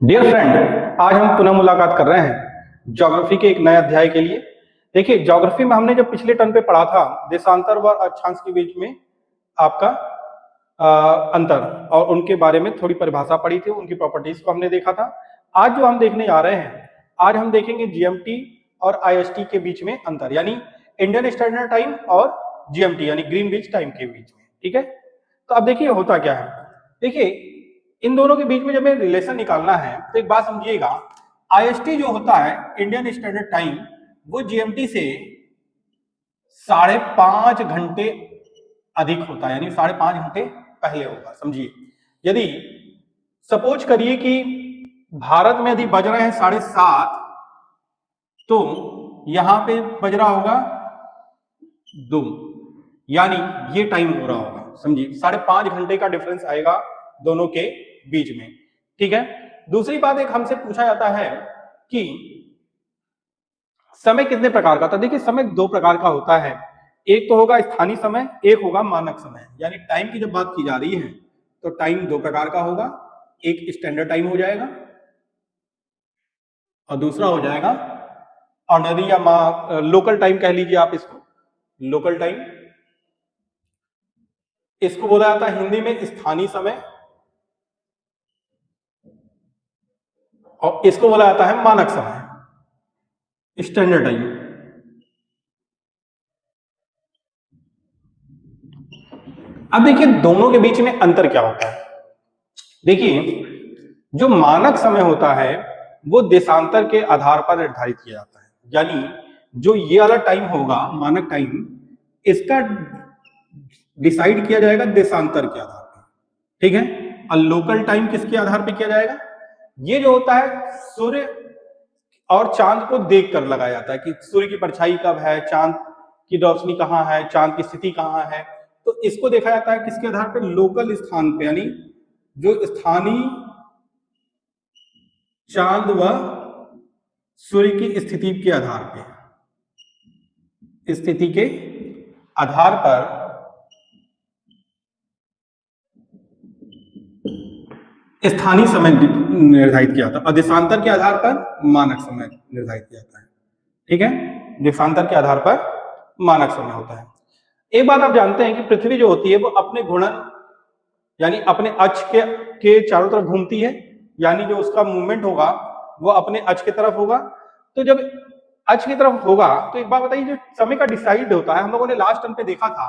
Dear friend, आज हम पुनः मुलाकात कर रहे हैं ज्योग्राफी के एक नए अध्याय के लिए। देखिए, ज्योग्राफी में हमने जब पिछले टर्म पे पढ़ा था देशांतर व अक्षांश के बीच में आपका अंतर और उनके बारे में थोड़ी परिभाषा पढ़ी थी, उनकी प्रॉपर्टीज को हमने देखा था। आज जो हम देखने जा रहे हैं, आज हम देखेंगे जीएमटी और आईएसटी के बीच में अंतर, यानी इंडियन स्टैंडर्ड टाइम और जीएमटी यानी ग्रीनविच टाइम के बीच में। ठीक है, तो अब देखिए होता क्या है। देखिए, इन दोनों के बीच में जब हमें रिलेशन निकालना है तो एक बात समझिएगा, आईएसटी जो होता है इंडियन स्टैंडर्ड टाइम, वो जीएमटी से 5.5 घंटे अधिक होता है, यानी 5.5 घंटे पहले होगा। समझिए, यदि सपोज करिए कि भारत में यदि बज रहे हैं 7:30, तो यहां पे बज रहा होगा 2, यानी ये टाइम हो रहा होगा। समझिए, 5.5 घंटे का डिफरेंस आएगा दोनों के बीच में। ठीक है, दूसरी बात एक हमसे पूछा जाता है कि समय कितने प्रकार का था। देखिए, समय 2 प्रकार का होता है, एक तो होगा स्थानीय समय, एक होगा मानक समय। यानी टाइम की जब बात की जा रही है तो टाइम 2 प्रकार का होगा, एक स्टैंडर्ड टाइम हो जाएगा और दूसरा हो जाएगा ऑर्डिनरी या लोकल टाइम कह लीजिए आप इसको, लोकल टाइम। इसको बोला जाता है हिंदी में स्थानीय समय और इसको बोला जाता है मानक समय, स्टैंडर्ड टाइम। अब देखिए, दोनों के बीच में अंतर क्या होता है। देखिए, जो मानक समय होता है वो देशांतर के आधार पर निर्धारित किया जाता है, यानी जो ये वाला टाइम होगा मानक टाइम, इसका डिसाइड किया जाएगा देशांतर के आधार पर। ठीक है, और लोकल टाइम किसके आधार पर किया जाएगा, ये जो होता है सूर्य और चांद को देखकर लगाया जाता है कि सूर्य की परछाई कब है, चांद की रोशनी कहाँ है, चांद की स्थिति कहाँ है। तो इसको देखा जाता है किसके आधार पर, लोकल स्थान पे, यानी जो स्थानीय चांद व सूर्य की स्थिति के आधार पर, स्थिति के आधार पर स्थानीय समय निर्धारित किया जाता है और देशांतर के आधार पर मानक समय निर्धारित किया जाता है। ठीक है, देशांतर के आधार पर मानक समय होता है। एक बात आप जानते हैं कि पृथ्वी जो होती है वो अपने घूर्णन यानी अपने अक्ष के चारों तरफ घूमती है, यानी जो उसका मूवमेंट होगा वो अपने अक्ष की तरफ होगा। तो जब अक्ष की तरफ होगा तो एक बात बताइए, जो समय का डिसाइड होता है, हम लोगों ने लास्ट टर्म पे देखा था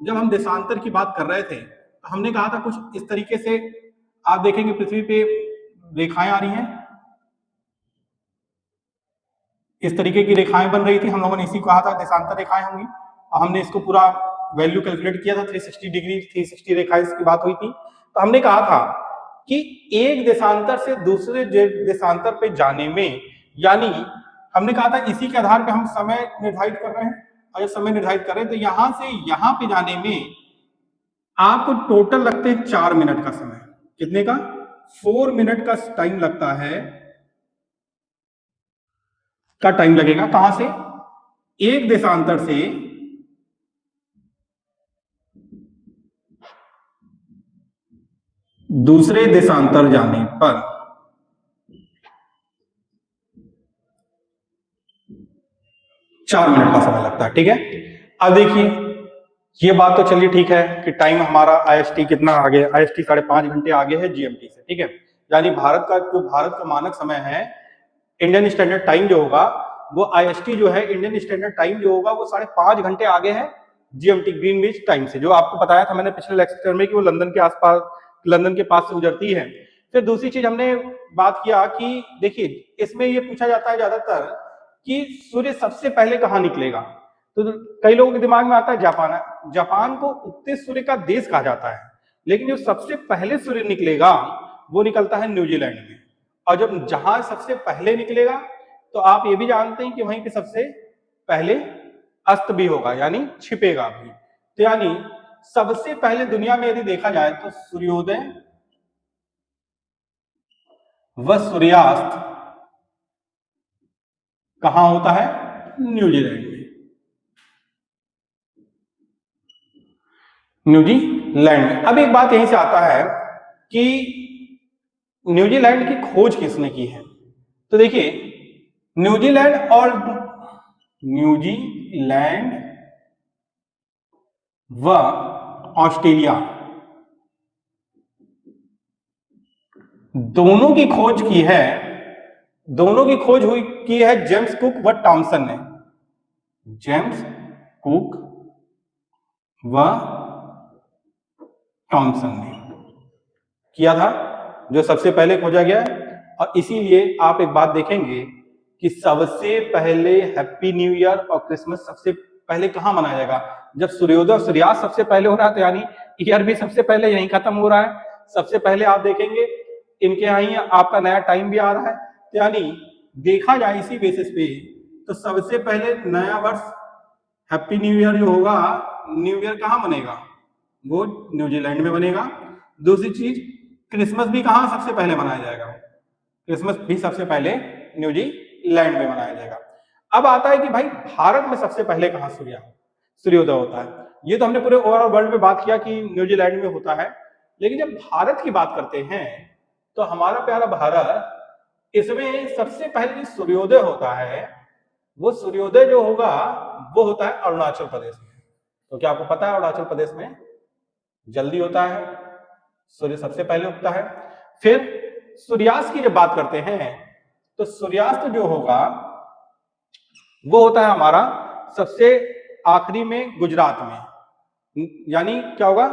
जब हम देशांतर की बात कर रहे थे, तो हमने कहा था कुछ इस तरीके से आप देखेंगे पृथ्वी पे रेखाएं आ रही हैं, इस तरीके की रेखाएं बन रही थी, हम लोगों ने इसी को कहा था देशांतर रेखाएं होंगी। और हमने इसको पूरा वैल्यू कैलकुलेट किया था, 360 डिग्री 360 रेखाएं की बात हुई थी। तो हमने कहा था कि एक देशांतर से दूसरे देशांतर पे जाने में, यानी हमने कहा था इसी के आधार पे हम समय निर्धारित कर रहे हैं, और जब समय निर्धारित कर रहे हैं तो यहां से यहां पे जाने में आपको टोटल लगते हैं 4 मिनट का समय। कितने का? 4 मिनट का टाइम लगता है, का टाइम लगेगा। कहां से? एक देशांतर से दूसरे देशांतर जाने पर 4 मिनट का समय लगता है। ठीक है, अब देखिए, ये बात तो चलिए ठीक है कि टाइम हमारा आईएसटी कितना आगे, आईएसटी 5.5 घंटे आगे है जीएमटी से। ठीक है, यानी भारत का मानक समय है, इंडियन स्टैंडर्ड टाइम जो होगा वो आईएसटी जो है, इंडियन स्टैंडर्ड टाइम जो होगा वो 5.5 घंटे आगे है जीएमटी ग्रीनविच टाइम से, जो आपको बताया था मैंने पिछले लेक्चर में कि वो लंदन के आसपास, लंदन के पास से गुजरती है। फिर दूसरी चीज हमने बात किया कि देखिए, इसमें ये पूछा जाता है ज्यादातर कि सूर्य सबसे पहले कहाँ निकलेगा। तो कई लोगों के दिमाग में आता है जापान। जापान को उगते सूर्य का देश कहा जाता है, लेकिन जो सबसे पहले सूर्य निकलेगा वो निकलता है न्यूजीलैंड में। और जब जहां सबसे पहले निकलेगा तो आप ये भी जानते हैं कि वहीं पे सबसे पहले अस्त भी होगा, यानी छिपेगा भी। तो यानी सबसे पहले दुनिया में यदि देखा जाए तो सूर्योदय व सूर्यास्त कहां होता है? न्यूजीलैंड में, न्यूजीलैंड में। अब एक बात यहीं से आता है कि न्यूजीलैंड की खोज किसने की है? तो देखिए, न्यूजीलैंड व ऑस्ट्रेलिया दोनों की खोज की है, दोनों की खोज हुई की है जेम्स कुक व टॉमसन ने। जेम्स कुक व टॉमसन ने किया था, जो सबसे पहले खोजा गया। और इसीलिए आप एक बात देखेंगे कि सबसे पहले हैप्पी न्यू ईयर और क्रिसमस सबसे पहले कहां मनाया जाएगा? जब सूर्योदय और सूर्यास्त सबसे पहले हो रहा है, तो यानी ईयर भी सबसे पहले यहीं खत्म हो रहा है। सबसे पहले आप देखेंगे इनके यहाँ ही आपका नया टाइम भी आ रहा है, तो यानी देखा जाए इसी बेसिस पे, तो सबसे पहले नया वर्ष हैप्पी न्यू ईयर जो होगा, न्यू ईयर कहाँ बनेगा? वो न्यूजीलैंड में बनेगा। दूसरी चीज, क्रिसमस भी कहाँ सबसे पहले मनाया जाएगा? क्रिसमस भी सबसे पहले न्यूजीलैंड में मनाया जाएगा। अब आता है कि भाई भारत में सबसे पहले कहाँ सूर्योदय होता है? ये तो हमने पूरे ओवरऑल वर्ल्ड में बात किया कि न्यूजीलैंड में होता है, लेकिन जब भारत की बात करते हैं तो हमारा प्यारा भारत, इसमें सबसे पहले जो सूर्योदय होता है, वो सूर्योदय जो होगा वो होता है अरुणाचल प्रदेश में। तो क्या आपको पता है अरुणाचल प्रदेश में जल्दी होता है, सूर्य सबसे पहले उगता है। फिर सूर्यास्त की जब बात करते हैं तो सूर्यास्त जो होगा वो होता है हमारा सबसे आखिरी में गुजरात में। यानी क्या होगा?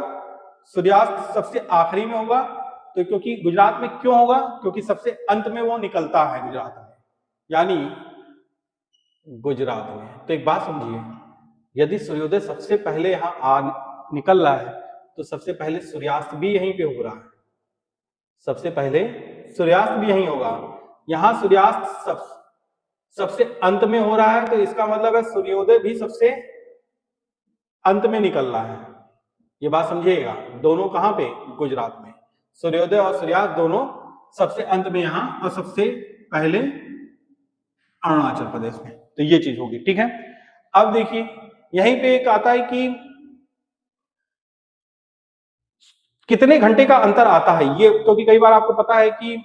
सूर्यास्त सबसे आखिरी में होगा। तो क्योंकि गुजरात में क्यों होगा? क्योंकि सबसे अंत में वो निकलता है गुजरात में, यानी गुजरात में। तो एक बात समझिए, यदि सूर्योदय सबसे पहले यहाँ निकल रहा है तो सबसे पहले सूर्यास्त भी यहीं पे हो रहा है, सबसे पहले सूर्यास्त भी यहीं होगा। यहाँ सूर्यास्त सबसे अंत में हो रहा है, तो इसका मतलब है सूर्योदय भी सबसे अंत में निकल रहा है। ये बात समझिएगा, दोनों कहाँ पे? गुजरात में। सूर्योदय और सूर्यास्त दोनों सबसे अंत में यहाँ और सबसे पहले अरुणाचल प्रदेश में। तो ये चीज होगी, ठीक है। अब देखिए यहीं पे एक आता है कि कितने घंटे का अंतर आता है ये, क्योंकि कई बार आपको पता है कि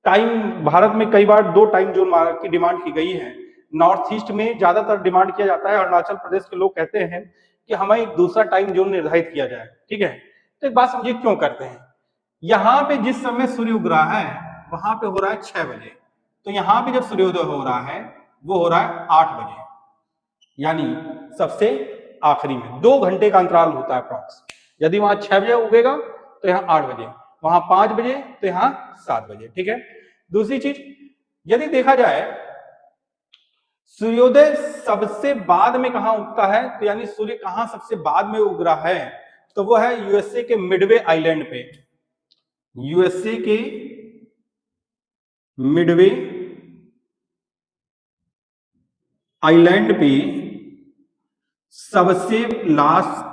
टाइम भारत में कई बार 2 टाइम जोन की डिमांड की गई है। नॉर्थ ईस्ट में ज्यादातर डिमांड किया जाता है, अरुणाचल प्रदेश के लोग कहते हैं कि हमें एक दूसरा टाइम जोन निर्धारित किया जाए, ठीक है। तो एक बात समझिए क्यों करते हैं। यहाँ पे जिस समय सूर्य उग रहा है वहां पे हो रहा है 6 बजे, तो यहाँ पे जब सूर्योदय हो रहा है वो हो रहा है 8 बजे, यानी सबसे आखिरी में 2 घंटे का अंतराल होता है अप्रॉक्स। यदि वहां 6 बजे उगेगा तो यहाँ 8 बजे, वहां 5 बजे तो यहाँ 7 बजे, ठीक है। दूसरी चीज, यदि देखा जाए सूर्योदय सबसे बाद में कहां उगता है, तो यानी सूर्य कहां सबसे बाद में उग रहा है, तो वो है यूएसए के मिडवे आइलैंड पे। यूएसए के मिडवे आइलैंड पे सबसे लास्ट,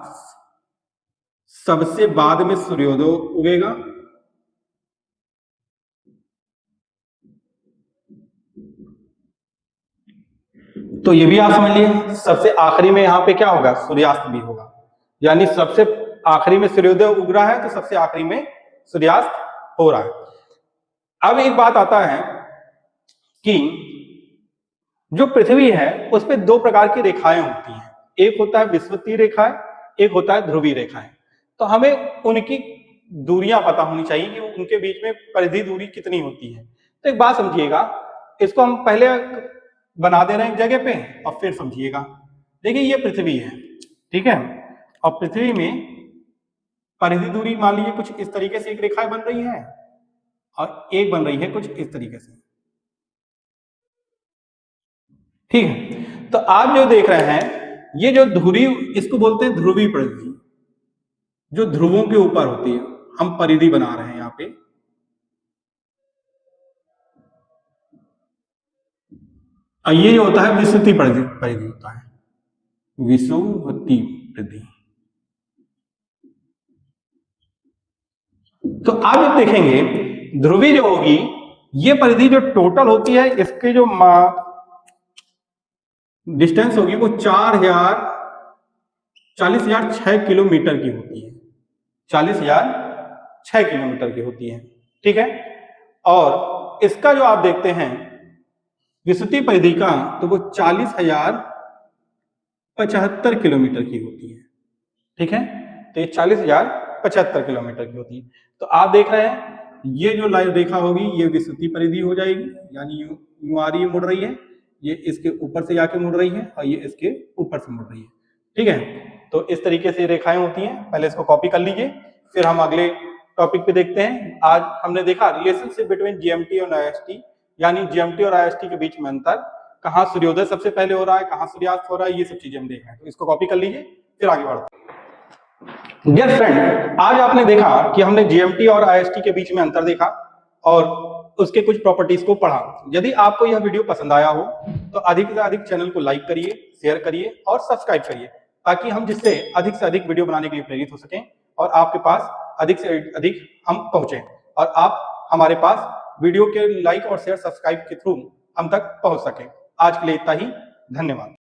सबसे बाद में सूर्योदय उगेगा। तो ये भी आप समझ लिए, सबसे आखिरी में यहां पे क्या होगा? सूर्यास्त भी होगा, यानी सबसे आखिरी में सूर्योदय उग रहा है तो सबसे आखिरी में सूर्यास्त हो रहा है। अब एक बात आता है कि जो पृथ्वी है उस पर 2 प्रकार की रेखाएं होती हैं, एक होता है विषुवतीय रेखाएं, एक होता है ध्रुवीय रेखाएं। तो हमें उनकी दूरियां पता होनी चाहिए कि उनके बीच में परिधि दूरी कितनी होती है। तो एक बात समझिएगा, इसको हम पहले बना दे रहे हैं एक जगह पे और फिर समझिएगा। देखिए ये पृथ्वी है, ठीक है, और पृथ्वी में परिधि दूरी मान लीजिए कुछ इस तरीके से एक रेखा बन रही है और एक बन रही है कुछ इस तरीके से, ठीक है। तो आप जो देख रहे हैं ये जो धुरी, इसको बोलते हैं ध्रुवीय परिधि, जो ध्रुवों के ऊपर होती है, हम परिधि बना रहे हैं यहाँ पे। ये जो होता है विषुवतीय परिधि होता है, विषुवतीय परिधि। तो आप जब देखेंगे ध्रुवी जो होगी, ये परिधि जो टोटल होती है, इसके जो डिस्टेंस होगी वो 40,006 किलोमीटर की होती है, 40,006 किलोमीटर की होती है। ठीक है। और इसका जो आप देखते हैं विस्तृति परिधि का, तो वो 40,075 किलोमीटर की होती है। ठीक है, तो ये 40,075 किलोमीटर की होती है। तो आप देख रहे हैं ये जो लाइन रेखा होगी ये विस्तृति परिधि हो जाएगी, यानी यूं आ रही है, मुड़ रही है, ये इसके ऊपर से जाके मुड़ रही है और ये इसके ऊपर से मुड़ रही है। ठीक है, तो इस तरीके से रेखाएं होती हैं। पहले इसको कॉपी कर लीजिए, फिर हम अगले टॉपिक पे देखते हैं। आज हमने देखा रिलेशनशिप बिटवीन जीएमटी और आईएसटी, यानी जीएमटी और आईएसटी के बीच में अंतर, कहाँ सूर्योदय सबसे पहले हो रहा है, कहाँ सूर्यास्त हो रहा है, ये सब चीजें हम देख रहे हैं। तो इसको कॉपी कर लीजिए, फिर आगे बढ़ते हैं। डियर फ्रेंड, आज आपने देखा कि हमने जीएमटी और आईएसटी के बीच में अंतर देखा और उसके कुछ प्रॉपर्टीज को पढ़ा। यदि आपको यह वीडियो पसंद आया हो तो अधिक से अधिक चैनल को लाइक करिए, शेयर करिए और सब्सक्राइब करिए, ताकि हम जिससे अधिक से अधिक वीडियो बनाने के लिए प्रेरित हो सकें और आपके पास अधिक से अधिक हम पहुंचे और आप हमारे पास वीडियो के लाइक और शेयर सब्सक्राइब के थ्रू हम तक पहुंच सकें। आज के लिए इतना ही, धन्यवाद।